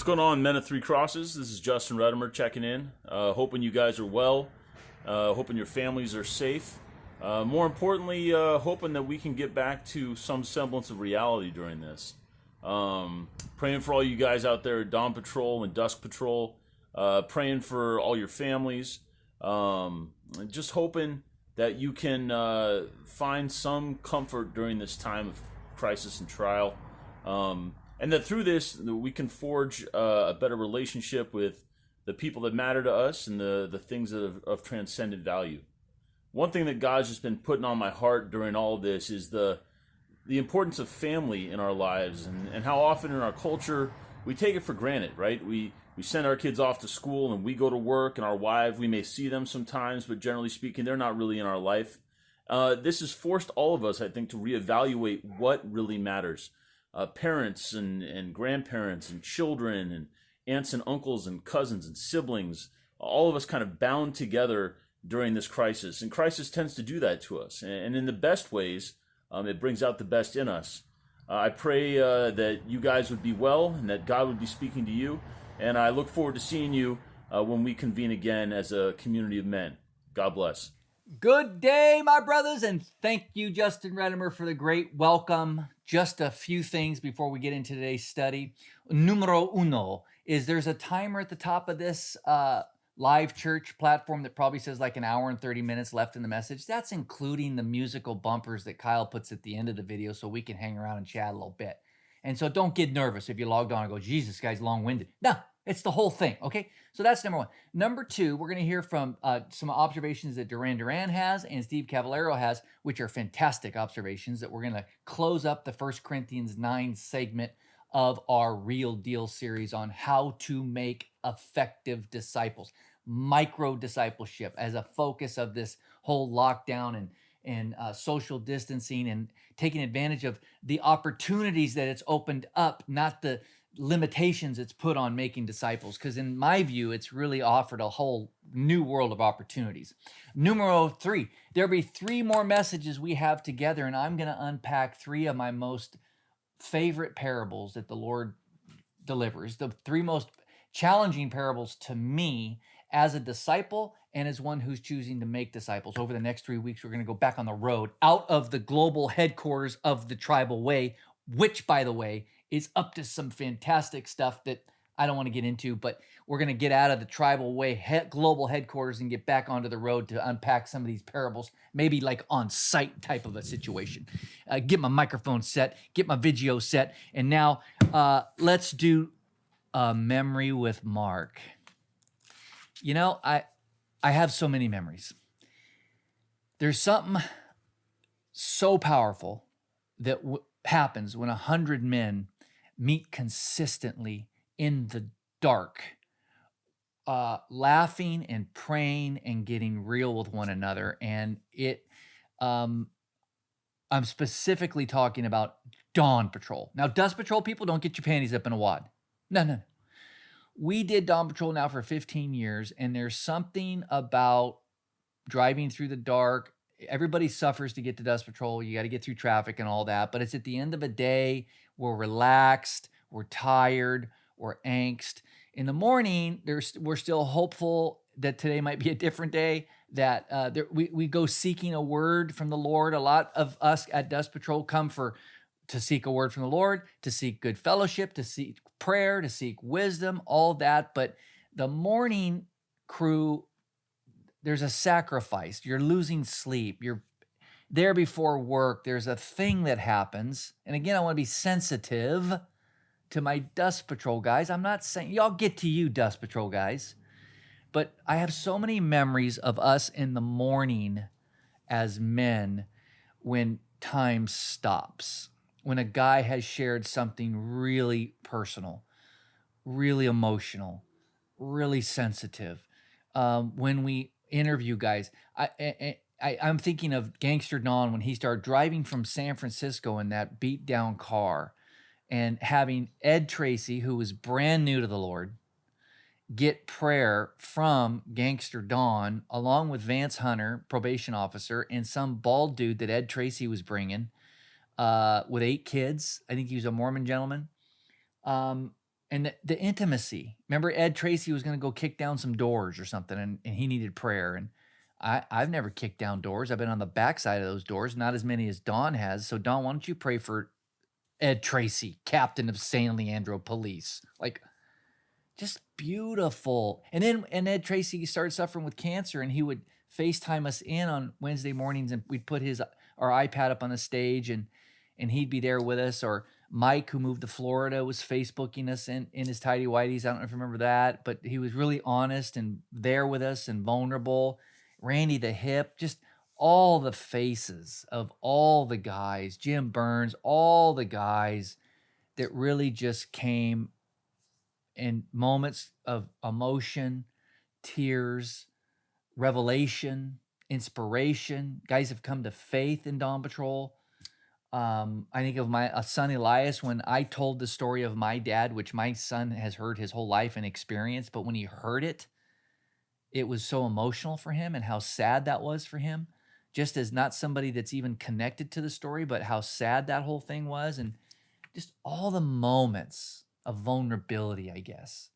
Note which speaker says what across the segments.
Speaker 1: What's going on, Men of Three Crosses? This is Justin Redimer checking in. Hoping you guys are well. Hoping your families are safe. More importantly, hoping that we can get back to some semblance of reality during this. Praying for all you guys out there at Dawn Patrol and Dusk Patrol. Praying for all your families. Just hoping that you can find some comfort during this time of crisis and trial. And that through this, we can forge a better relationship with the people that matter to us and the things that are of transcendent value. One thing that God's just been putting on my heart during all of this is the importance of family in our lives, and how often in our culture we take it for granted, right? We send our kids off to school and we go to work, and our wives, we may see them sometimes, but generally speaking, they're not really in our life. This has forced all of us, I think, to reevaluate what really matters. Parents and grandparents and children and aunts and uncles and cousins and siblings, all of us kind of bound together during this crisis. And crisis tends to do that to us. And in the best ways, it brings out the best in us. I pray that you guys would be well and that God would be speaking to you. And I look forward to seeing you when we convene again as a community of men. God bless.
Speaker 2: Good day, my brothers, and thank you, Justin Redimer, for the great welcome. Just a few things before we get into today's study. Numero uno is there's a timer at the top of this live church platform that probably says like an hour and 30 minutes left in the message. That's including the musical bumpers that Kyle puts at the end of the video so we can hang around and chat a little bit. And so don't get nervous if you logged on and go, Jesus, this guy's long-winded. No, it's the whole thing, okay? So that's number one. Number two, we're going to hear from some observations that Duran Duran has and Steve Cavallero has, which are fantastic observations that we're going to close up the 1 Corinthians 9 segment of our Real Deal series on how to make effective disciples, micro discipleship as a focus of this whole lockdown and social distancing and taking advantage of the opportunities that it's opened up, not the limitations it's put on making disciples. Because in my view, it's really offered a whole new world of opportunities. Numero three, there'll be three more messages we have together, and I'm going to unpack three of my most favorite parables that the Lord delivers, the three most challenging parables to me as a disciple and as one who's choosing to make disciples. Over the next 3 weeks, we're going to go back on the road out of the global headquarters of the Tribal Way, which, by the way, is up to some fantastic stuff that I don't want to get into, but we're going to get out of the Tribal Way global headquarters and get back onto the road to unpack some of these parables, maybe like on site type of a situation. Get my microphone set, get my video set, and now let's do a memory with Mark. You know, I have so many memories. There's something so powerful that happens when 100 men meet consistently in the dark, laughing and praying and getting real with one another. And I'm specifically talking about Dawn Patrol. Now, Dusk Patrol people, don't get your panties up in a wad. No. We did Dawn Patrol now for 15 years, and there's something about driving through the dark. Everybody suffers to get to Dusk Patrol. You got to get through traffic and all that, but it's at the end of a day. We're relaxed, we're tired, we're angst. In the morning, we're still hopeful that today might be a different day, that we go seeking a word from the Lord. A lot of us at Dusk Patrol come to seek a word from the Lord, to seek good fellowship, to seek prayer, to seek wisdom, all that. But the morning crew, there's a sacrifice. You're losing sleep. You're there before work. There's a thing that happens. And again, I want to be sensitive to my Dusk Patrol guys. I'm not saying, y'all get to you, Dusk Patrol guys. But I have so many memories of us in the morning as men when time stops, when a guy has shared something really personal, really emotional, really sensitive. When we interview guys, I'm thinking of Gangster Don when he started driving from San Francisco in that beat down car and having Ed Tracy, who was brand new to the Lord, get prayer from Gangster Don along with Vance Hunter, probation officer, and some bald dude that Ed Tracy was bringing with 8 kids. I think he was a Mormon gentleman. and the intimacy. Remember, Ed Tracy was going to go kick down some doors or something, and he needed prayer. And I've never kicked down doors. I've been on the backside of those doors, not as many as Don has. So, Don, why don't you pray for Ed Tracy, captain of San Leandro Police? Like, just beautiful. And Ed Tracy started suffering with cancer, and he would FaceTime us in on Wednesday mornings, and we'd put our iPad up on the stage, and he'd be there with us. Or Mike, who moved to Florida, was Facebooking us in his tidy whities. I don't know if you remember that, but he was really honest and there with us and vulnerable. Randy the Hip, just all the faces of all the guys, Jim Burns, all the guys that really just came in moments of emotion, tears, revelation, inspiration. Guys have come to faith in Dawn Patrol. I think of my son Elias, when I told the story of my dad, which my son has heard his whole life and experienced, but when he heard it, it was so emotional for him, and how sad that was for him, just as not somebody that's even connected to the story, but how sad that whole thing was. And just all the moments of vulnerability, I guess,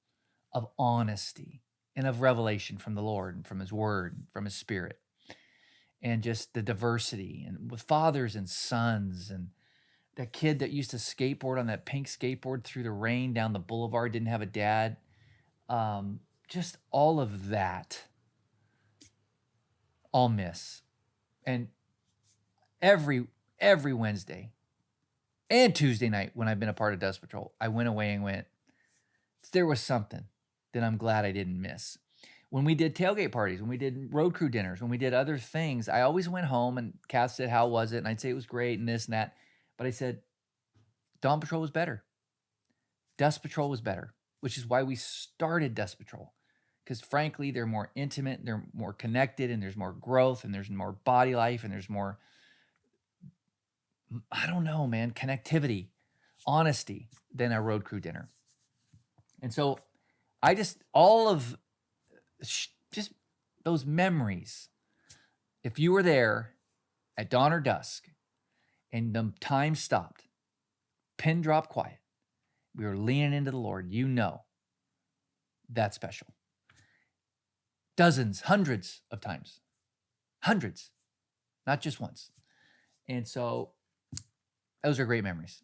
Speaker 2: of honesty and of revelation from the Lord and from his word and from his spirit, and just the diversity, and with fathers and sons, and that kid that used to skateboard on that pink skateboard through the rain down the boulevard, didn't have a dad. Just all of that, I'll miss. And every Wednesday and Tuesday night when I've been a part of Dust Patrol, I went away and went, there was something that I'm glad I didn't miss. When we did tailgate parties, when we did road crew dinners, when we did other things, I always went home and Kath said, how was it? And I'd say it was great and this and that. But I said, Dawn Patrol was better. Dust Patrol was better, which is why we started Dust Patrol. Because frankly, they're more intimate, they're more connected, and there's more growth, and there's more body life, and there's more, I don't know, man, connectivity, honesty than a road crew dinner. And so I just, all of just those memories, if you were there at dawn or dusk and the time stopped, pin drop quiet, we were leaning into the Lord, you know, that's special. Dozens, hundreds of times, hundreds, not just once. And so those are great memories.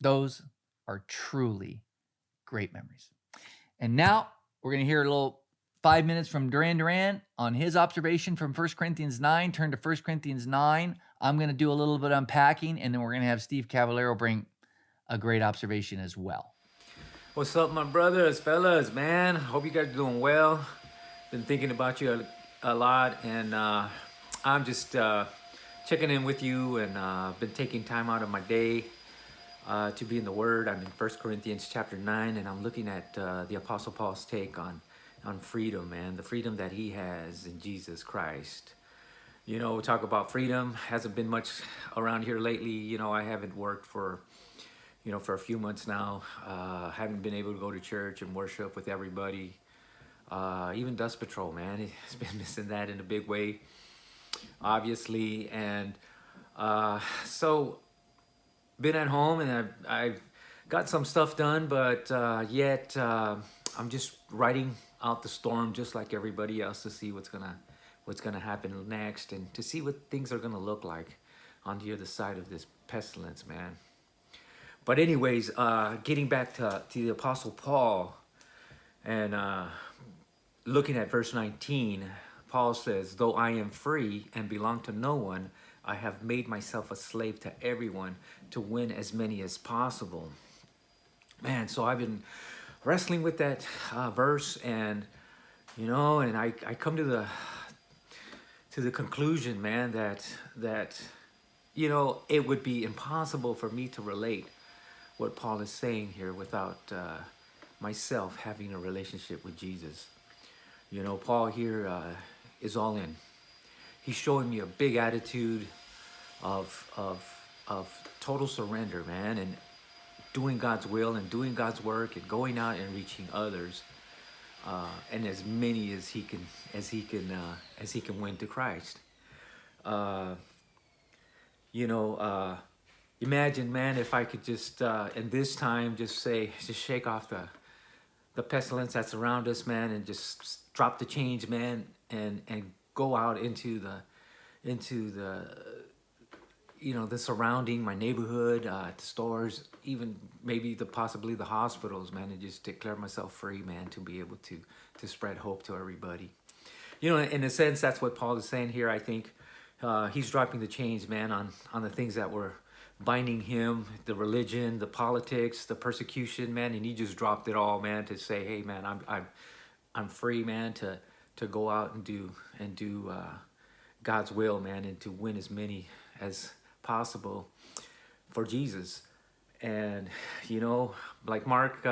Speaker 2: Those are truly great memories. And now we're going to hear a little 5 minutes from Duran Duran on his observation from 1 Corinthians 9. Turn to 1 Corinthians 9. I'm going to do a little bit of unpacking, and then we're going to have Steve Cavallero bring a great observation as well.
Speaker 3: What's up, my brothers, fellas, man? Hope you guys are doing well. Been thinking about you a lot, and I'm just checking in with you, and been taking time out of my day to be in the Word. I'm in 1 Corinthians chapter 9, and I'm looking at the Apostle Paul's take on freedom, man, the freedom that he has in Jesus Christ. You know, talk about freedom. Hasn't been much around here lately. You know, I haven't worked for a few months now. Haven't been able to go to church and worship with everybody. Even Dust Patrol, man, he's been missing that in a big way, obviously. And so been at home, and I've got some stuff done, but yet I'm just writing out the storm just like everybody else, to see what's gonna happen next, and to see what things are gonna look like on the other side of this pestilence, man. But anyways, getting back to the Apostle Paul, and looking at verse 19, Paul says, though I am free and belong to no one, I have made myself a slave to everyone to win as many as possible. Man, so I've been wrestling with that verse, and and I come to the conclusion, man, that it would be impossible for me to relate what Paul is saying here without myself having a relationship with Jesus. Paul here is all in. He's showing me a big attitude of total surrender, man, and doing God's will and doing God's work and going out and reaching others, and as many as he can win to Christ. Imagine, man, if I could just in this time just shake off the pestilence that's around us, man, and just drop the change, man, and go out into the the surrounding, my neighborhood, the stores, even maybe possibly the hospitals, man, and just declare myself free, man, to be able to spread hope to everybody. In a sense, that's what Paul is saying here. I think he's dropping the chains, man, on the things that were binding him, the religion, the politics, the persecution, man, and he just dropped it all, man, to say, hey, man, I'm free, man, to go out and do God's will, man, and to win as many as possible for Jesus. And like Mark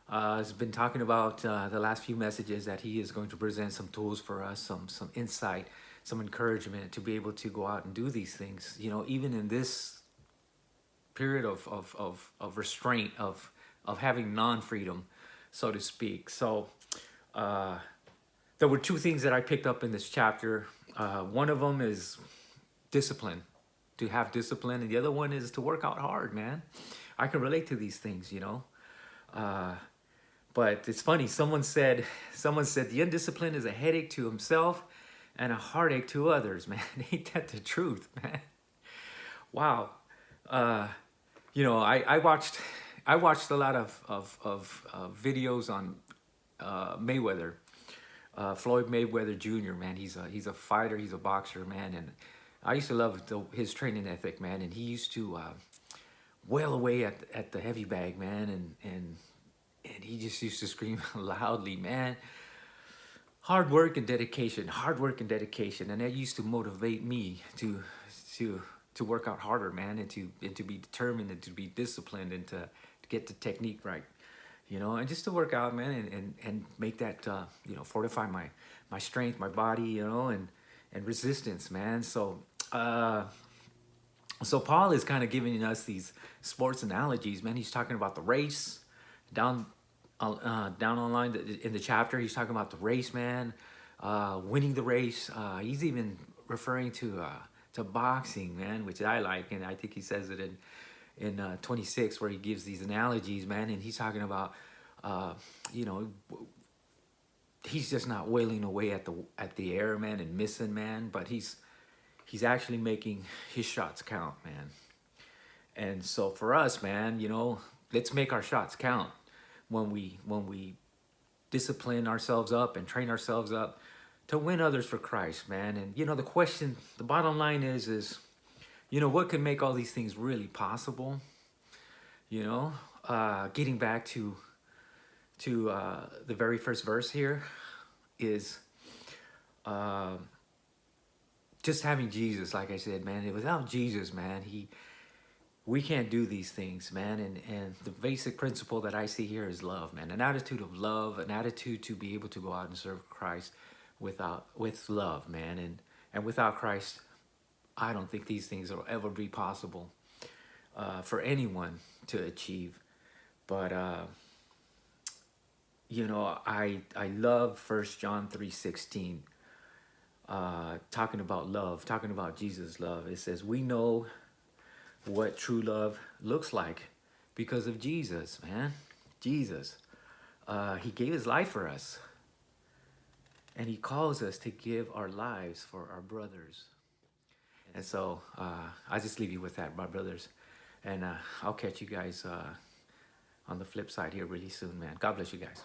Speaker 3: has been talking about the last few messages, that he is going to present some tools for us, some insight, some encouragement to be able to go out and do these things, even in this period of restraint, of having non-freedom, so to speak. So there were two things that I picked up in this chapter. One of them is discipline, to have discipline, and the other one is to work out hard, man. I can relate to these things, but it's funny. Someone said the undisciplined is a headache to himself and a heartache to others, man. Ain't that the truth, man? Wow. I watched a lot of videos on Mayweather, Floyd Mayweather Jr., man. He's a fighter, he's a boxer, man, and I used to love his training ethic, man. And he used to wail away at the heavy bag, man, and he just used to scream loudly, man. Hard work and dedication, and that used to motivate me to work out harder, man, and to be determined, and to be disciplined, and to get the technique right, and just to work out, man, and make that fortify my strength, my body, and resistance, man. So Paul is kind of giving us these sports analogies, man. He's talking about the race down online in the chapter. He's talking about the race, man, winning the race. He's even referring to boxing, man, which I like, and I think he says it in 26, where he gives these analogies, man, and he's talking about he's just not wailing away at the air, man, and missing, man, but he's actually making his shots count, man. And so for us, man, let's make our shots count when we discipline ourselves up and train ourselves up to win others for Christ, man. And the bottom line is what can make all these things really possible? Getting back to the very first verse here is just having Jesus. Like I said, man, without Jesus, man, we can't do these things, man. And the basic principle that I see here is love, man. An attitude of love, an attitude to be able to go out and serve Christ with love, man. And without Christ, I don't think these things will ever be possible for anyone to achieve. But I love 1 John 3:16, talking about love, talking about Jesus' love. It says, we know what true love looks like because of Jesus, man. Jesus. He gave his life for us. And he calls us to give our lives for our brothers. And so I just leave you with that, my brothers. And I'll catch you guys on the flip side here really soon, man. God bless you guys.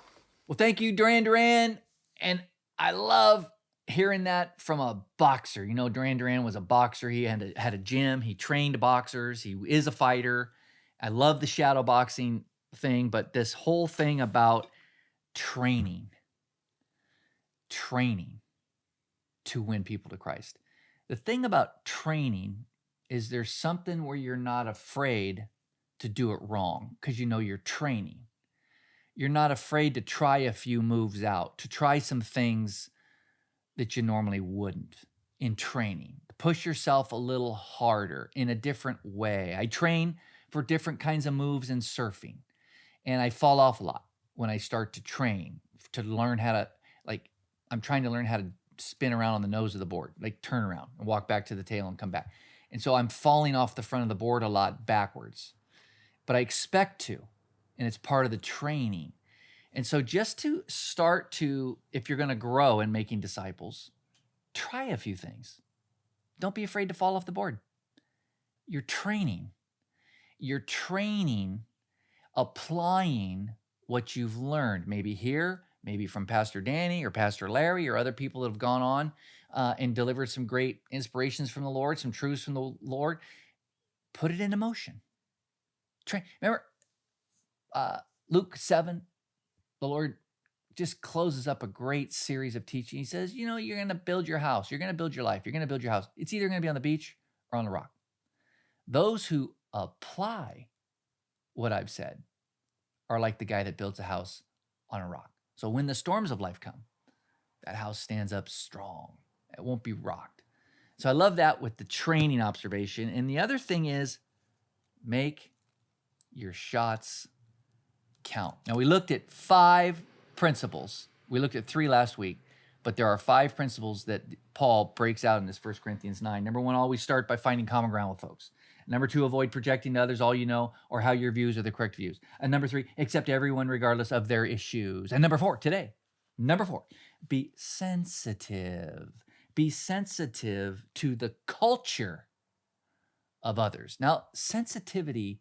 Speaker 2: Well, thank you, Duran. And I love hearing that from a boxer. Duran was a boxer. He had a gym. He trained boxers. He is a fighter. I love the shadow boxing thing, but this whole thing about training to win people to Christ. The thing about training is there's something where you're not afraid to do it wrong because you're training. You're not afraid to try a few moves out, to try some things that you normally wouldn't in training. Push yourself a little harder in a different way. I train for different kinds of moves in surfing, and I fall off a lot when I start to train to learn how to, I'm trying to learn how to spin around on the nose of the board, turn around and walk back to the tail and come back. And so I'm falling off the front of the board a lot backwards, but I expect to, and it's part of the training. And so just to start to, if you're going to grow in making disciples, try a few things. Don't be afraid to fall off the board. You're training. You're training, applying what you've learned, maybe here, maybe from Pastor Danny or Pastor Larry or other people that have gone on and delivered some great inspirations from the Lord, some truths from the Lord. Put it into motion. Remember, Luke 7, the Lord just closes up a great series of teaching. He says, you know, you're going to build your house. You're going to build your life. You're going to build your house. It's either going to be on the beach or on the rock. Those who apply what I've said are like the guy that builds a house on a rock. So when the storms of life come, that house stands up strong. It won't be rocked. So I love that with the training observation. And the other thing is make your shots count. Now we looked at 5 principles. We looked at 3 last week, but there are 5 principles that Paul breaks out in this 1 Corinthians 9. Number 1, always start by finding common ground with folks. Number 2, avoid projecting to others all you know or how your views are the correct views. And number 3, accept everyone regardless of their issues. And number 4, today, number 4, be sensitive. Be sensitive to the culture of others. Now, sensitivity,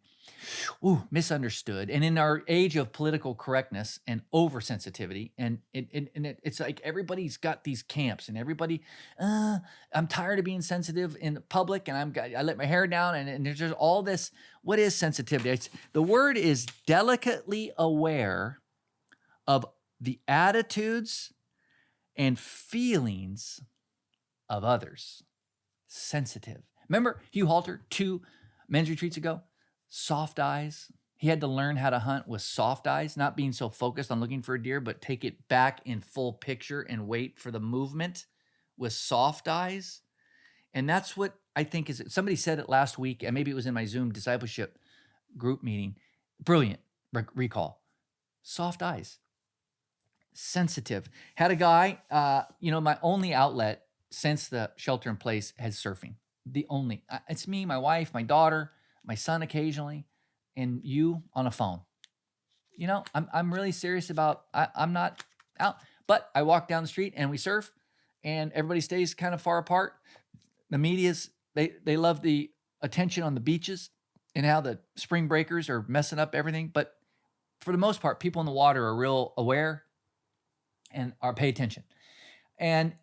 Speaker 2: misunderstood. And in our age of political correctness and oversensitivity, and it's like everybody's got these camps, and everybody, I'm tired of being sensitive in public, and I let my hair down, and there's just all this. What is sensitivity? The word is delicately aware of the attitudes and feelings of others. Sensitive. Remember Hugh Halter 2 men's retreats ago? Soft eyes. He had to learn how to hunt with soft eyes, not being so focused on looking for a deer, but take it back in full picture and wait for the movement with soft eyes. And that's what I think is, somebody said it last week, and maybe it was in my Zoom discipleship group meeting. Brilliant recall. Soft eyes. Sensitive. Had a guy, my only outlet since the shelter in place has surfing. It's me, my wife, my daughter, my son occasionally, and you on a phone. You know, I'm really serious about, I'm not out, but I walk down the street and we surf, and everybody stays kind of far apart. The media's, they love the attention on the beaches and how the spring breakers are messing up everything. But for the most part, people in the water are real aware and pay attention. And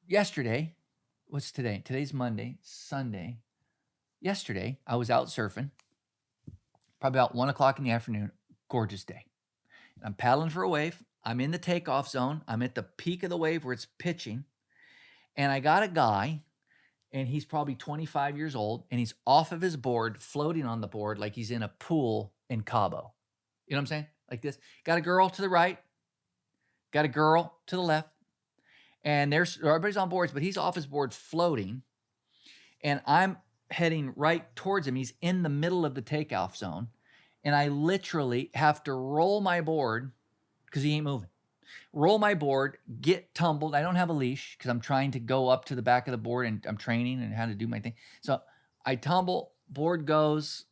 Speaker 2: yesterday, what's today? Today's Monday, Sunday. Yesterday, I was out surfing, probably about 1 o'clock in the afternoon, gorgeous day. I'm paddling for a wave. I'm in the takeoff zone. I'm at the peak of the wave where it's pitching. And I got a guy, and he's probably 25 years old, and he's off of his board, floating on the board like he's in a pool in Cabo. You know what I'm saying? Like this. Got a girl to the right, got a girl to the left. And everybody's on boards, but he's off his board floating. And I'm heading right towards him. He's in the middle of the takeoff zone. And I literally have to roll my board because he ain't moving. Roll my board, get tumbled. I don't have a leash because I'm trying to go up to the back of the board, and I'm training and how to do my thing. So I tumble, board goes.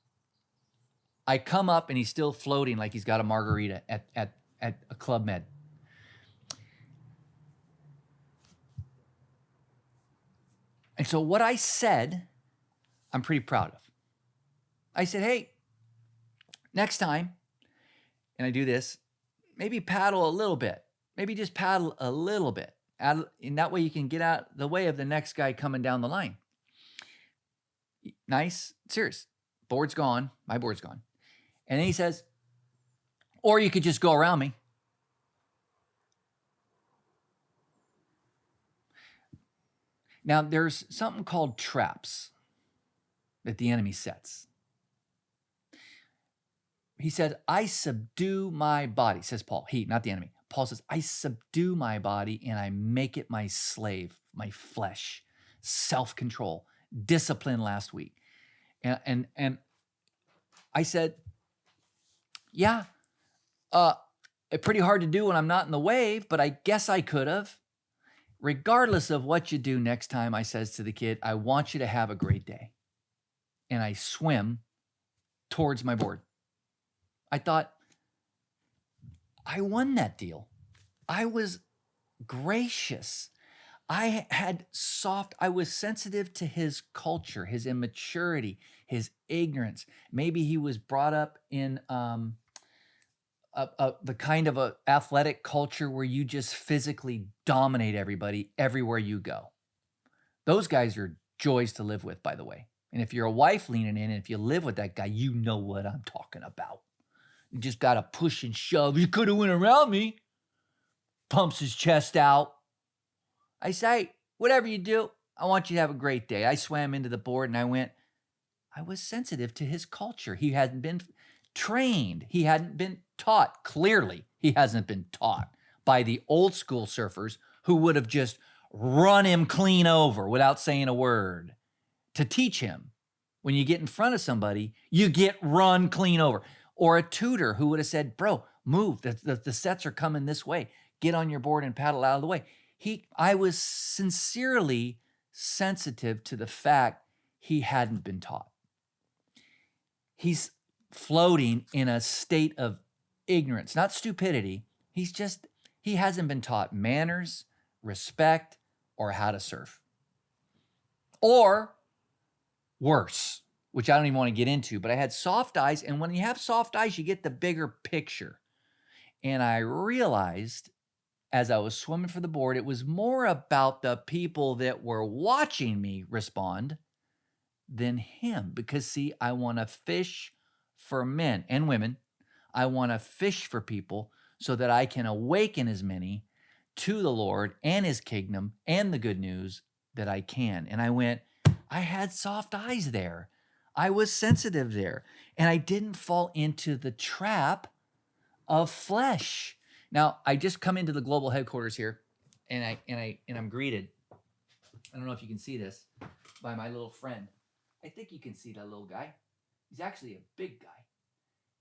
Speaker 2: I come up, and he's still floating like he's got a margarita at a Club Med. And so what I said, I'm pretty proud of. I said, hey, next time, and I do this, maybe paddle a little bit. Maybe just paddle a little bit. And that way you can get out the way of the next guy coming down the line. Nice, serious. Board's gone. My board's gone. And then he says, or you could just go around me. Now, there's something called traps that the enemy sets. He said, I subdue my body, says Paul. He, not the enemy. Paul says, I subdue my body and I make it my slave, my flesh, self-control, discipline last week. And I said, yeah, it's pretty hard to do when I'm not in the wave, but I guess I could have. Regardless of what you do next time, I says to the kid, I want you to have a great day. And I swim towards my board. I thought, I won that deal. I was gracious. I was sensitive to his culture, his immaturity, his ignorance. Maybe he was brought up in the kind of a athletic culture where you just physically dominate everybody everywhere you go. Those guys are joys to live with, by the way. And if you're a wife leaning in, and if you live with that guy, you know what I'm talking about. You just got to push and shove. You could have went around me. Pumps his chest out. I say, whatever you do, I want you to have a great day. I swam into the board and I was sensitive to his culture. He hadn't been trained. He hadn't been taught. Clearly, he hasn't been taught by the old school surfers who would have just run him clean over without saying a word. To teach him, when you get in front of somebody, you get run clean over. Or a tutor who would have said, bro, move. The sets are coming this way. Get on your board and paddle out of the way. I was sincerely sensitive to the fact he hadn't been taught. He's floating in a state of ignorance, not stupidity. He hasn't been taught manners, respect, or how to surf. Or worse, which I don't even want to get into, but I had soft eyes. And when you have soft eyes, you get the bigger picture. And I realized as I was swimming for the board, it was more about the people that were watching me respond than him. Because see, I want to fish for men and women. I want to fish for people so that I can awaken as many to the Lord and his kingdom and the good news that I can. And I had soft eyes there. I was sensitive there. And I didn't fall into the trap of flesh. Now, I just come into the global headquarters here and I'm greeted. I don't know if you can see this, by my little friend. I think you can see that little guy. He's actually a big guy.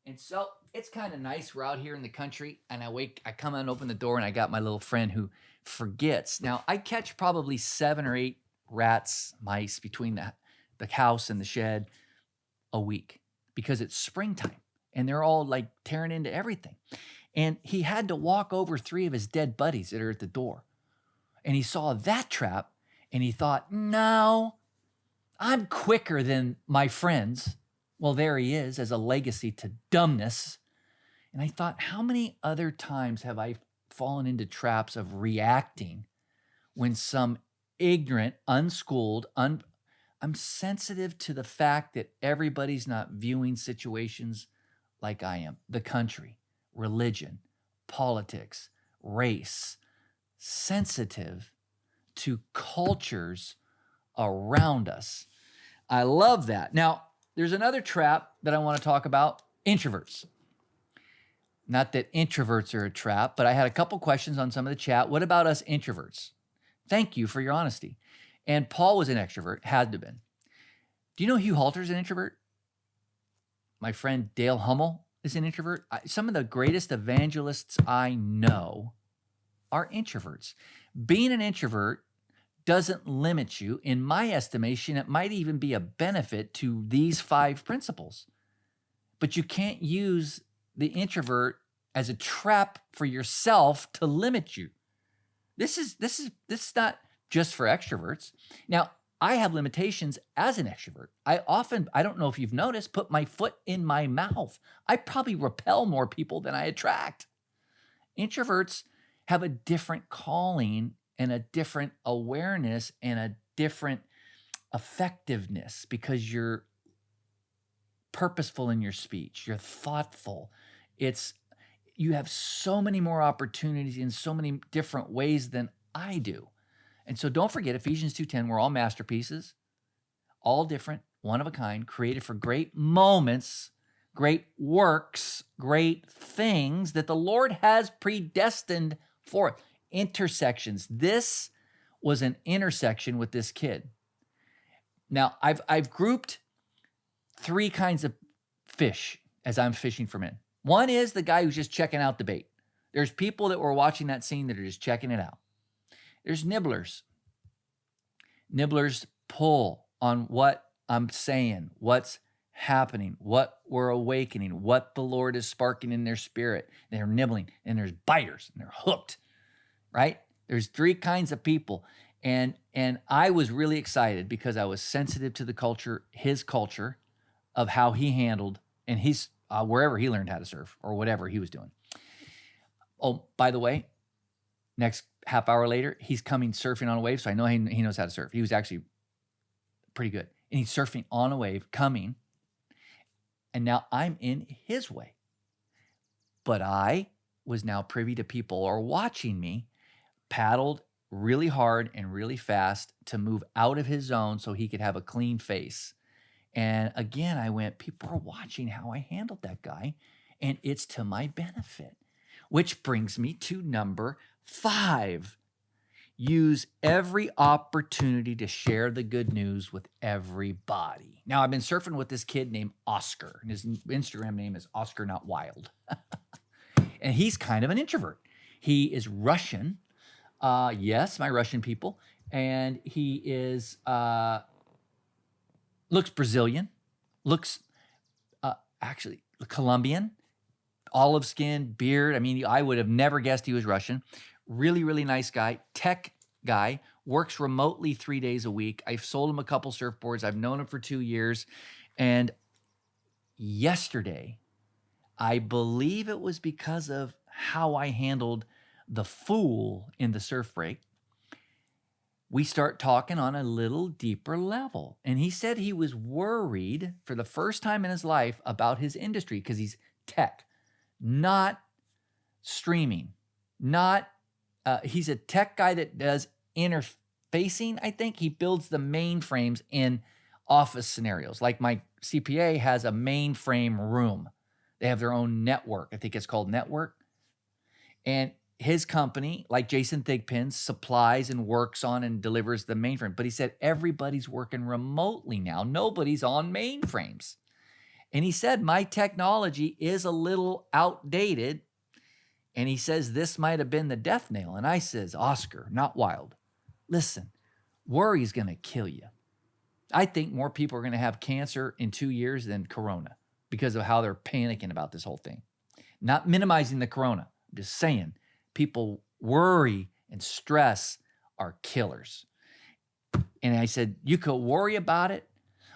Speaker 2: And so it's kind of nice. We're out here in the country and I come out and open the door and I got my little friend who forgets. Now, I catch probably 7 or 8 rats, mice between the house and the shed a week because it's springtime and they're all like tearing into everything. And he had to walk over 3 of his dead buddies that are at the door. And he saw that trap and he thought, no, I'm quicker than my friends. Well, there he is as a legacy to dumbness. And I thought, how many other times have I fallen into traps of reacting when some ignorant, unschooled, I'm sensitive to the fact that everybody's not viewing situations like I am. The country, religion, politics, race, sensitive to cultures around us. I love that. Now, there's another trap that I want to talk about, introverts. Not that introverts are a trap, but I had a couple questions on some of the chat. What about us introverts? Thank you for your honesty. And Paul was an extrovert, had to have been. Do you know Hugh Halter's an introvert? My friend Dale Hummel is an introvert. Some of the greatest evangelists I know are introverts. Being an introvert doesn't limit you. In my estimation, it might even be a benefit to these 5 principles. But you can't use the introvert as a trap for yourself to limit you. This is not just for extroverts. Now, I have limitations as an extrovert. I don't know if you've noticed, put my foot in my mouth. I probably repel more people than I attract. Introverts have a different calling and a different awareness and a different effectiveness because you're purposeful in your speech. You're thoughtful. You have so many more opportunities in so many different ways than I do. And so don't forget Ephesians 2:10, we're all masterpieces, all different, one of a kind, created for great moments, great works, great things that the Lord has predestined for. Intersections. This was an intersection with this kid. Now, I've grouped 3 kinds of fish as I'm fishing for men. One is the guy who's just checking out the bait. There's people that were watching that scene that are just checking it out. There's nibblers. Nibblers pull on what I'm saying, what's happening, what we're awakening, what the Lord is sparking in their spirit. They're nibbling, and there's biters, and they're hooked, right? There's three kinds of people. And I was really excited because I was sensitive to the culture, his culture, of how he handled, and he's wherever he learned how to surf or whatever he was doing. Oh, by the way, next half hour later, he's coming surfing on a wave, so I know he knows how to surf. He was actually pretty good. And he's surfing on a wave, coming, and now I'm in his way. But I was now privy to people are watching me, paddled really hard and really fast to move out of his zone so he could have a clean face. And again, I went, people are watching how I handled that guy, and it's to my benefit. Which brings me to number 5. Use every opportunity to share the good news with everybody. Now, I've been surfing with this kid named Oscar, and his Instagram name is Oscar Not Wild. And he's kind of an introvert. He is Russian. Yes, my Russian people. And he is, looks Brazilian, looks actually Colombian, olive skin, beard. I mean, I would have never guessed he was Russian. Really, really nice guy, tech guy, works remotely 3 days a week. I've sold him a couple surfboards. I've known him for 2 years. And yesterday, I believe it was because of how I handled the fool in the surf break, we start talking on a little deeper level. And he said he was worried for the first time in his life about his industry because he's tech, not streaming, not, he's a tech guy that does interfacing, I think. He builds the mainframes in office scenarios. Like my CPA has a mainframe room. They have their own network. I think it's called Network. And his company, like Jason Thigpen, supplies and works on and delivers the mainframe. But he said everybody's working remotely now. Nobody's on mainframes. And he said, my technology is a little outdated. And he says, this might have been the death nail. And I says, Oscar, Not Wild, listen, worry is going to kill you. I think more people are going to have cancer in 2 years than corona because of how they're panicking about this whole thing. Not minimizing the corona. I'm just saying, people worry and stress are killers. And I said, you could worry about it,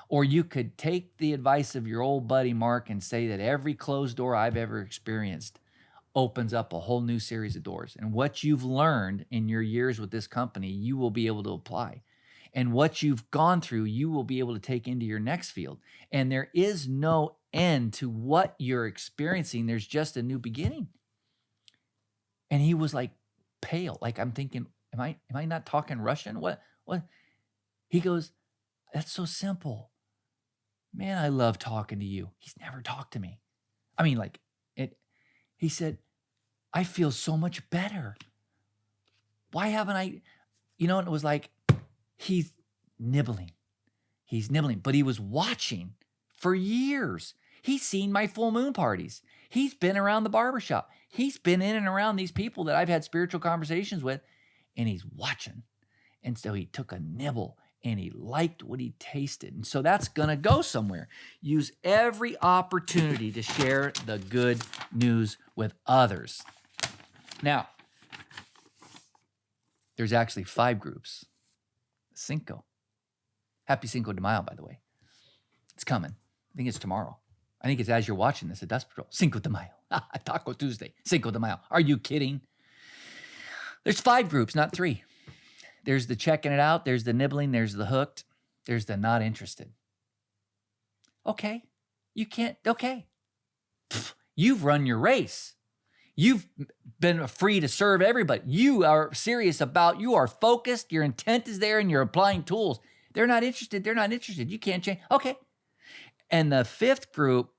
Speaker 2: or you could take the advice of your old buddy Mark and say that every closed door I've ever experienced opens up a whole new series of doors. And what you've learned in your years with this company, you will be able to apply. And what you've gone through, you will be able to take into your next field. And there is no end to what you're experiencing. There's just a new beginning. And he was like pale. Like I'm thinking, am I not talking Russian? What? He goes, that's so simple. Man, I love talking to you. He's never talked to me. I mean, like it. He said, I feel so much better. Why haven't I? You know, and it was like, he's nibbling. He's nibbling, but he was watching for years. He's seen my full moon parties. He's been around the barbershop. He's been in and around these people that I've had spiritual conversations with, and he's watching. And so he took a nibble, and he liked what he tasted. And so that's going to go somewhere. Use every opportunity to share the good news with others. Now, there's actually 5 groups. Cinco. Happy Cinco de Mayo, by the way. It's coming. I think it's tomorrow. I think it's as you're watching this at Dust Patrol. Cinco de Mayo. Taco Tuesday. Cinco de Mayo. Are you kidding? There's 5 groups, not 3. There's the checking it out. There's the nibbling. There's the hooked. There's the not interested. Okay. You can't. Okay. You've run your race. You've been free to serve everybody. You are serious about, you are focused. Your intent is there and you're applying tools. They're not interested. They're not interested. You can't change. Okay. And the 5th group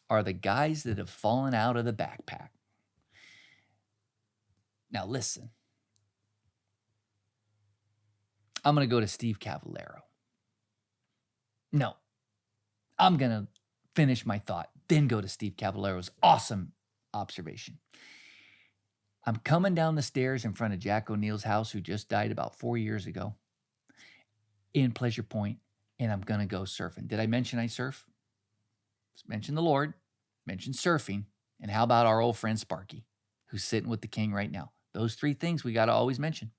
Speaker 2: are the guys that have fallen out of the backpack. Now listen. I'm going to go to Steve Cavallero. No. I'm going to finish my thought, then go to Steve Cavallero's awesome observation. I'm coming down the stairs in front of Jack O'Neill's house, who just died about 4 years ago, in Pleasure Point, and I'm going to go surfing. Did I mention I surf? Mention the Lord, mention surfing, and how about our old friend Sparky, who's sitting with the king right now? Those three things we got to always mention.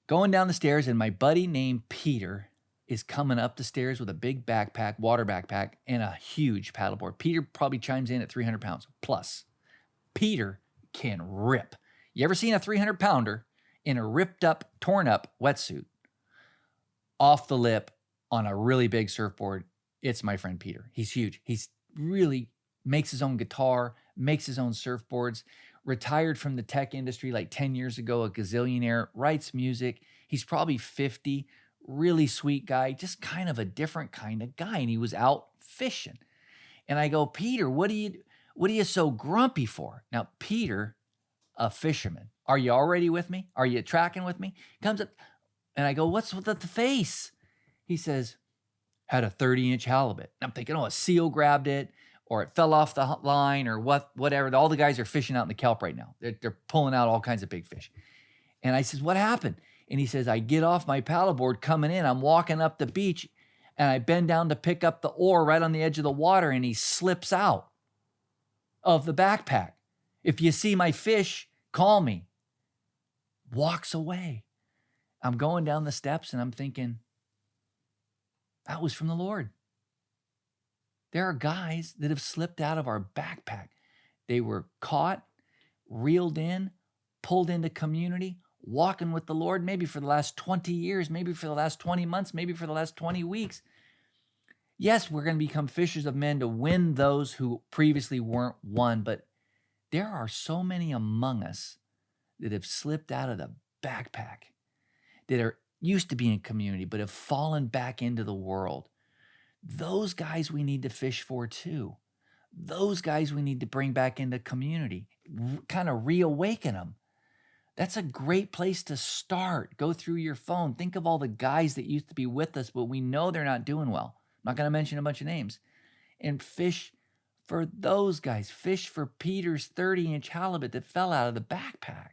Speaker 2: Going down the stairs, and my buddy named Peter is coming up the stairs with a big backpack, water backpack, and a huge paddleboard. Peter probably chimes in at 300 pounds plus. Peter can rip. You ever seen a 300-pounder in a ripped up, torn up wetsuit off the lip on a really big surfboard? It's my friend Peter. He's huge. He's really makes his own guitar, makes his own surfboards, retired from the tech industry like 10 years ago, a gazillionaire, writes music. He's probably 50, really sweet guy, just kind of a different kind of guy. And he was out fishing. And I go, Peter, what are you so grumpy for? Now, Peter, a fisherman. Are you already with me? Are you tracking with me? Comes up, and I go, what's with the face? He says, had a 30-inch halibut. And I'm thinking, oh, a seal grabbed it, or it fell off the line, or whatever. All the guys are fishing out in the kelp right now. They're pulling out all kinds of big fish. And I says, what happened? And he says, I get off my paddleboard coming in. I'm walking up the beach, and I bend down to pick up the oar right on the edge of the water, and he slips out of the backpack. If you see my fish, call me. Walks away. I'm going down the steps, and I'm thinking, that was from the Lord. There are guys that have slipped out of our backpack. They were caught, reeled in, pulled into community, walking with the Lord, maybe for the last 20 years, maybe for the last 20 months, maybe for the last 20 weeks. Yes, we're going to become fishers of men to win those who previously weren't won, but there are so many among us that have slipped out of the backpack, that are used to be in community, but have fallen back into the world. Those guys we need to fish for too. Those guys we need to bring back into community, kind of reawaken them. That's a great place to start. Go through your phone. Think of all the guys that used to be with us, but we know they're not doing well. I'm not going to mention a bunch of names. And fish for those guys. Fish for Peter's 30-inch halibut that fell out of the backpack.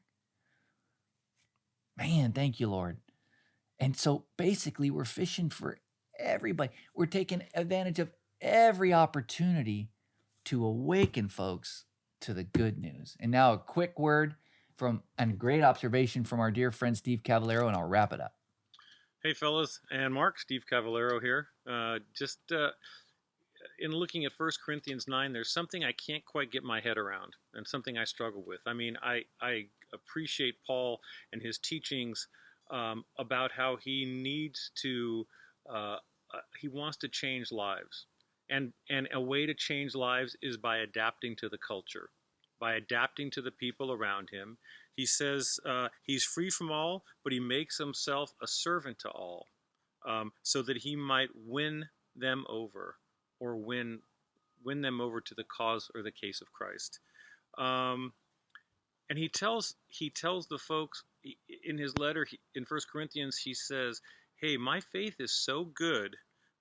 Speaker 2: Man, thank you, Lord. And so basically, we're fishing for everybody. We're taking advantage of every opportunity to awaken folks to the good news. And now a quick word from and a great observation from our dear friend Steve Cavallero, and I'll wrap it up.
Speaker 4: Hey, fellas and Mark, Steve Cavallero here. In looking at 1 Corinthians 9, there's something I can't quite get my head around and something I struggle with. I mean, I appreciate Paul and his teachings about how he needs to, he wants to change lives. And a way to change lives is by adapting to the culture, by adapting to the people around him. He says he's free from all, but he makes himself a servant to all, so that he might win them over, or win them over to the cause or the case of Christ. And he tells the folks in his letter in 1 Corinthians, he says, hey, my faith is so good,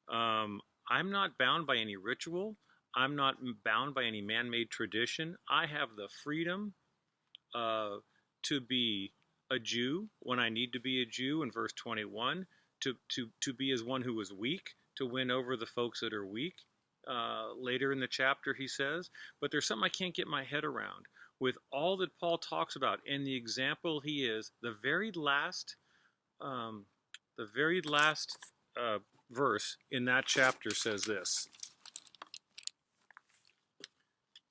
Speaker 4: I'm not bound by any ritual. I'm not bound by any man-made tradition. I have the freedom to be a Jew when I need to be a Jew in verse 21, to be as one who is weak, to win over the folks that are weak. Later in the chapter he says, but there's something I can't get my head around. With all that Paul talks about and the example he is, the very last verse in that chapter says this.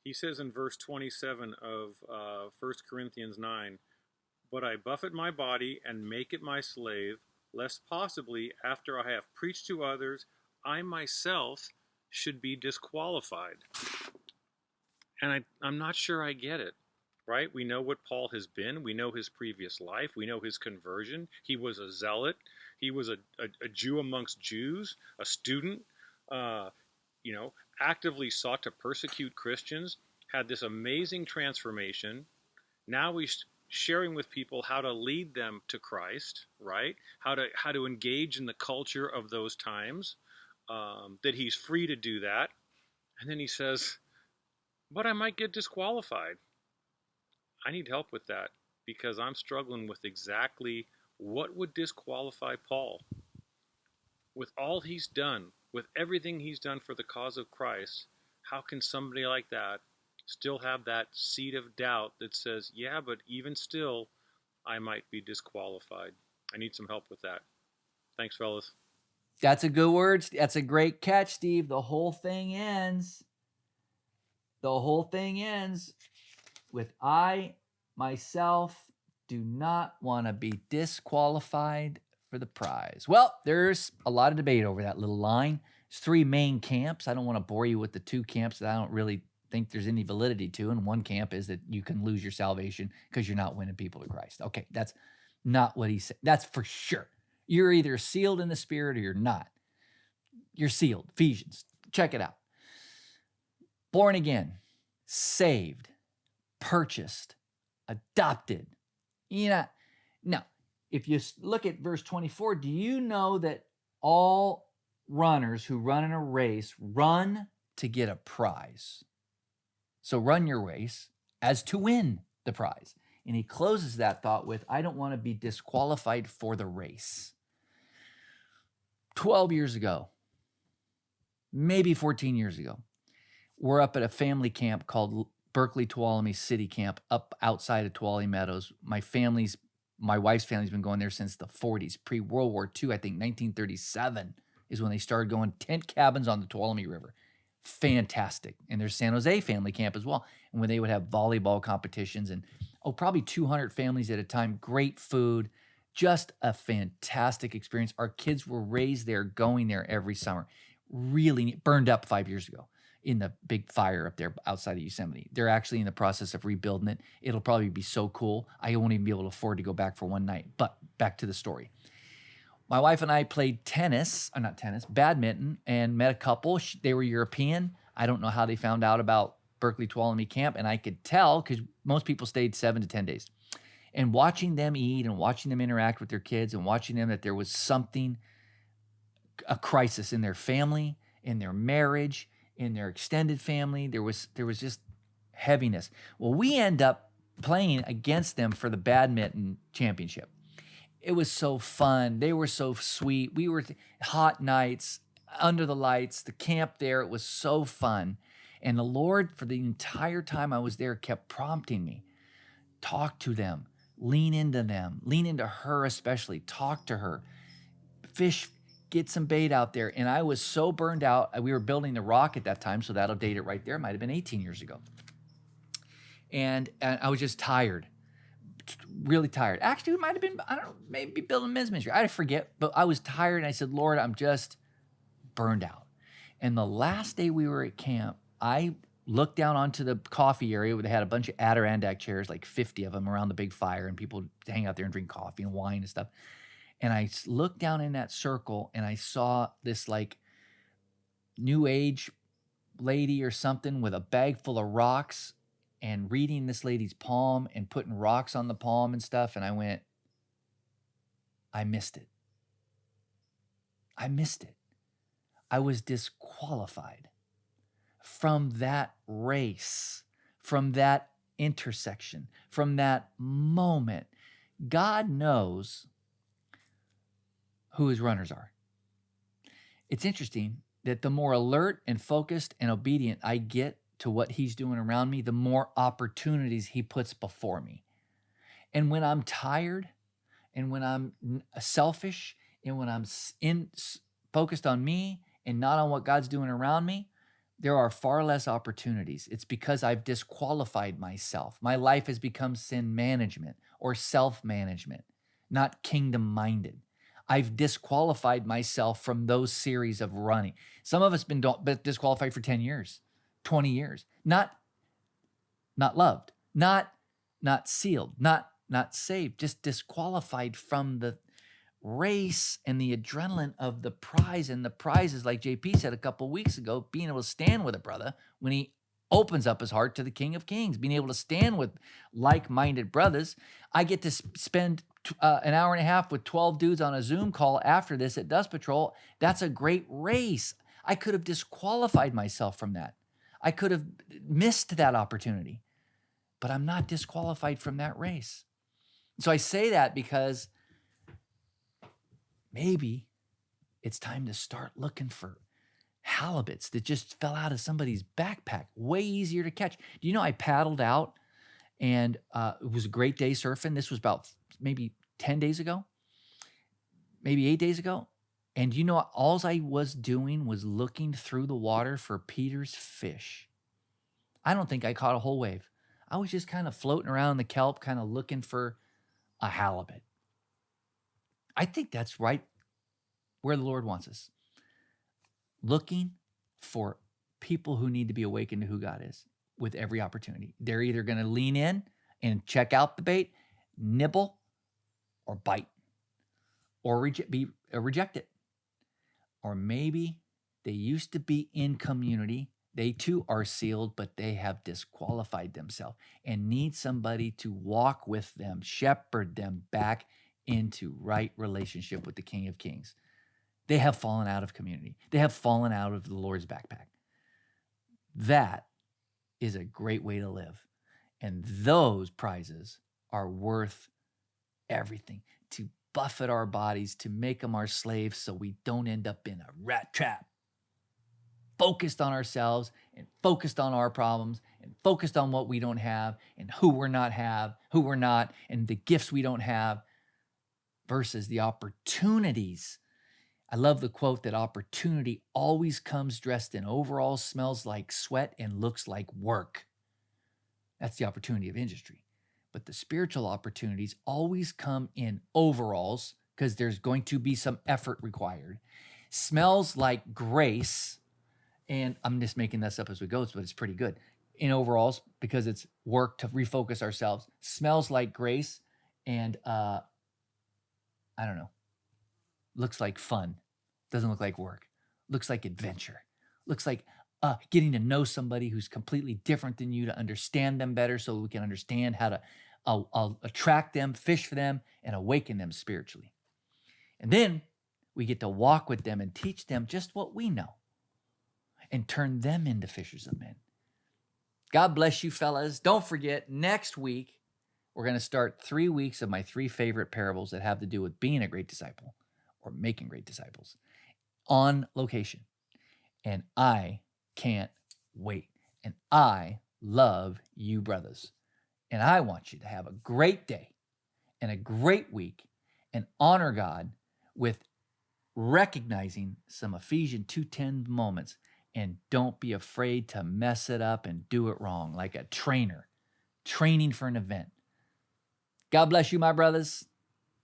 Speaker 4: He says in verse 27 of 1 Corinthians 9, but I buffet my body and make it my slave, lest possibly after I have preached to others, I myself should be disqualified. And I'm not sure I get it, right? We know what Paul has been. We know his previous life. We know his conversion. He was a zealot. He was a Jew amongst Jews, a student, actively sought to persecute Christians, had this amazing transformation. Now he's sharing with people how to lead them to Christ, right? How to engage in the culture of those times, that he's free to do that. And then he says, but I might get disqualified. I need help with that because I'm struggling with exactly what would disqualify Paul. with all he's done, with everything he's done for the cause of Christ, how can somebody like that still have that seed of doubt that says, yeah, but even still, I might be disqualified? I need some help with that. Thanks, fellas.
Speaker 2: That's a good word. That's a great catch, Steve. The whole thing ends with I myself do not want to be disqualified for the prize. Well, there's a lot of debate over that little line. There's 3 main camps. I don't want to bore you with the 2 camps that I don't really think there's any validity to. And one camp is that you can lose your salvation because you're not winning people to Christ. Okay, that's not what he said. That's for sure. You're either sealed in the Spirit or you're not. You're sealed. Ephesians. Check it out. Born again, saved, purchased, adopted. Now, if you look at verse 24, do you know that all runners who run in a race run to get a prize? So run your race as to win the prize. And he closes that thought with, I don't want to be disqualified for the race. 12 years ago, maybe 14 years ago, we're up at a family camp called Berkeley Tuolumne City Camp up outside of Tuolumne Meadows. My wife's family's been going there since the 40s, pre-World War II. I think 1937 is when they started going tent cabins on the Tuolumne River. Fantastic. And there's San Jose family camp as well, and when they would have volleyball competitions and probably 200 families at a time. Great food, just a fantastic experience. Our kids were raised there, going there every summer. Really burned up 5 years ago in the big fire up there outside of Yosemite. They're actually in the process of rebuilding it. It'll probably be so cool. I won't even be able to afford to go back for one night. But back to the story. My wife and I played badminton, and met a couple. They were European. I don't know how they found out about Berkeley Tuolumne Camp, and I could tell because most people stayed 7 to 10 days. And watching them eat and watching them interact with their kids and watching them that there was something, a crisis in their family, in their marriage, in their extended family. There was just heaviness. Well, we end up playing against them for the badminton championship. It was so fun. They were so sweet. We were hot nights under the lights, the camp there. It was so fun. And the Lord, for the entire time I was there, kept prompting me, talk to them, lean into her especially, talk to her, fish, get some bait out there. And I was so burned out. We were building the Rock at that time, so that'll date it right there. It might have been 18 years ago. And I was just tired. Really tired. Actually, it might have been, I don't know, maybe building men's ministry. I forget, but I was tired and I said, Lord, I'm just burned out. And the last day we were at camp, I looked down onto the coffee area where they had a bunch of Adirondack chairs, like 50 of them around the big fire, and people hang out there and drink coffee and wine and stuff. And I looked down in that circle and I saw this like new age lady or something with a bag full of rocks and reading this lady's palm and putting rocks on the palm and stuff. And I went, I missed it. I was disqualified from that race, from that intersection, from that moment. God knows who his runners are. It's interesting that the more alert and focused and obedient I get to what he's doing around me, the more opportunities he puts before me. And when I'm tired and when I'm selfish and when I'm focused on me and not on what God's doing around me, there are far less opportunities. It's because I've disqualified myself. My life has become sin management or self-management, not kingdom-minded. I've disqualified myself from those series of running. Some of us been disqualified for 10 years. 20 years, not loved, not sealed, not saved, just disqualified from the race and the adrenaline of the prize. And the prize is, like JP said a couple weeks ago, being able to stand with a brother when he opens up his heart to the King of Kings, being able to stand with like-minded brothers. I get to spend an hour and a half with 12 dudes on a Zoom call after this at Dust Patrol. That's a great race. I could have disqualified myself from that. I could have missed that opportunity, but I'm not disqualified from that race. So I say that because maybe it's time to start looking for halibuts that just fell out of somebody's backpack. Way easier to catch. Do you know I paddled out and it was a great day surfing. This was about maybe 10 days ago, maybe 8 days ago. And you know, all I was doing was looking through the water for Peter's fish. I don't think I caught a whole wave. I was just kind of floating around the kelp, kind of looking for a halibut. I think that's right where the Lord wants us. Looking for people who need to be awakened to who God is with every opportunity. They're either going to lean in and check out the bait, nibble, or bite, or reject it. Or maybe they used to be in community. They too are sealed, but they have disqualified themselves and need somebody to walk with them, shepherd them back into right relationship with the King of Kings. They have fallen out of community. They have fallen out of the Lord's backpack. That is a great way to live. And those prizes are worth everything, to buffet our bodies, to make them our slaves so we don't end up in a rat trap. Focused on ourselves and focused on our problems and focused on what we don't have and who we're not, and the gifts we don't have versus the opportunities. I love the quote that opportunity always comes dressed in overalls, smells like sweat, and looks like work. That's the opportunity of industry. But the spiritual opportunities always come in overalls because there's going to be some effort required. Smells like grace, and I'm just making this up as we go, but it's pretty good. In overalls, because it's work to refocus ourselves. Smells like grace, and I don't know. Looks like fun. Doesn't look like work. Looks like adventure. Looks like getting to know somebody who's completely different than you, to understand them better so we can understand how to attract them, fish for them, and awaken them spiritually. And then we get to walk with them and teach them just what we know and turn them into fishers of men. God bless you, fellas. Don't forget, next week, we're going to start 3 weeks of my 3 favorite parables that have to do with being a great disciple or making great disciples on location. And I can't wait. And I love you, brothers. And I want you to have a great day and a great week and honor God with recognizing some Ephesians 2:10 moments. And don't be afraid to mess it up and do it wrong, like a trainer training for an event. God bless you, my brothers.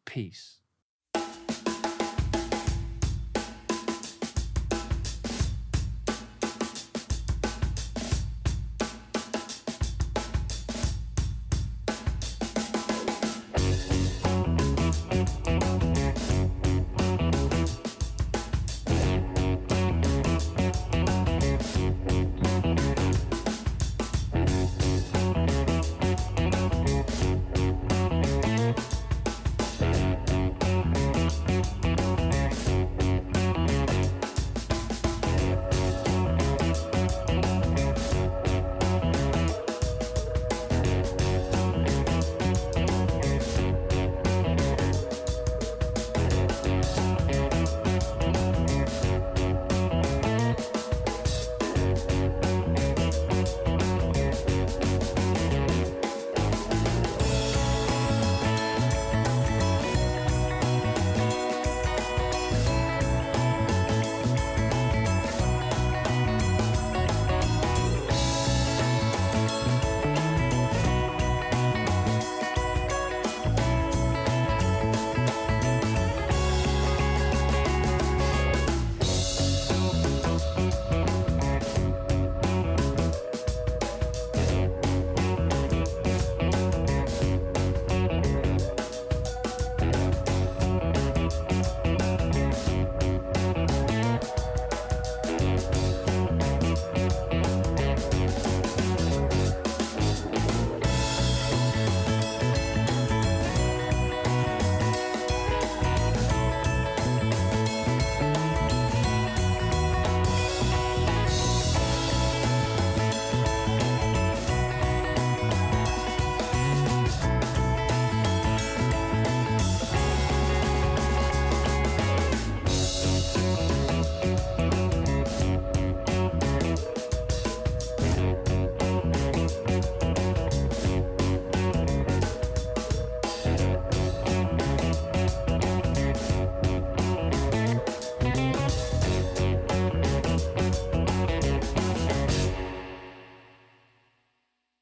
Speaker 2: Peace.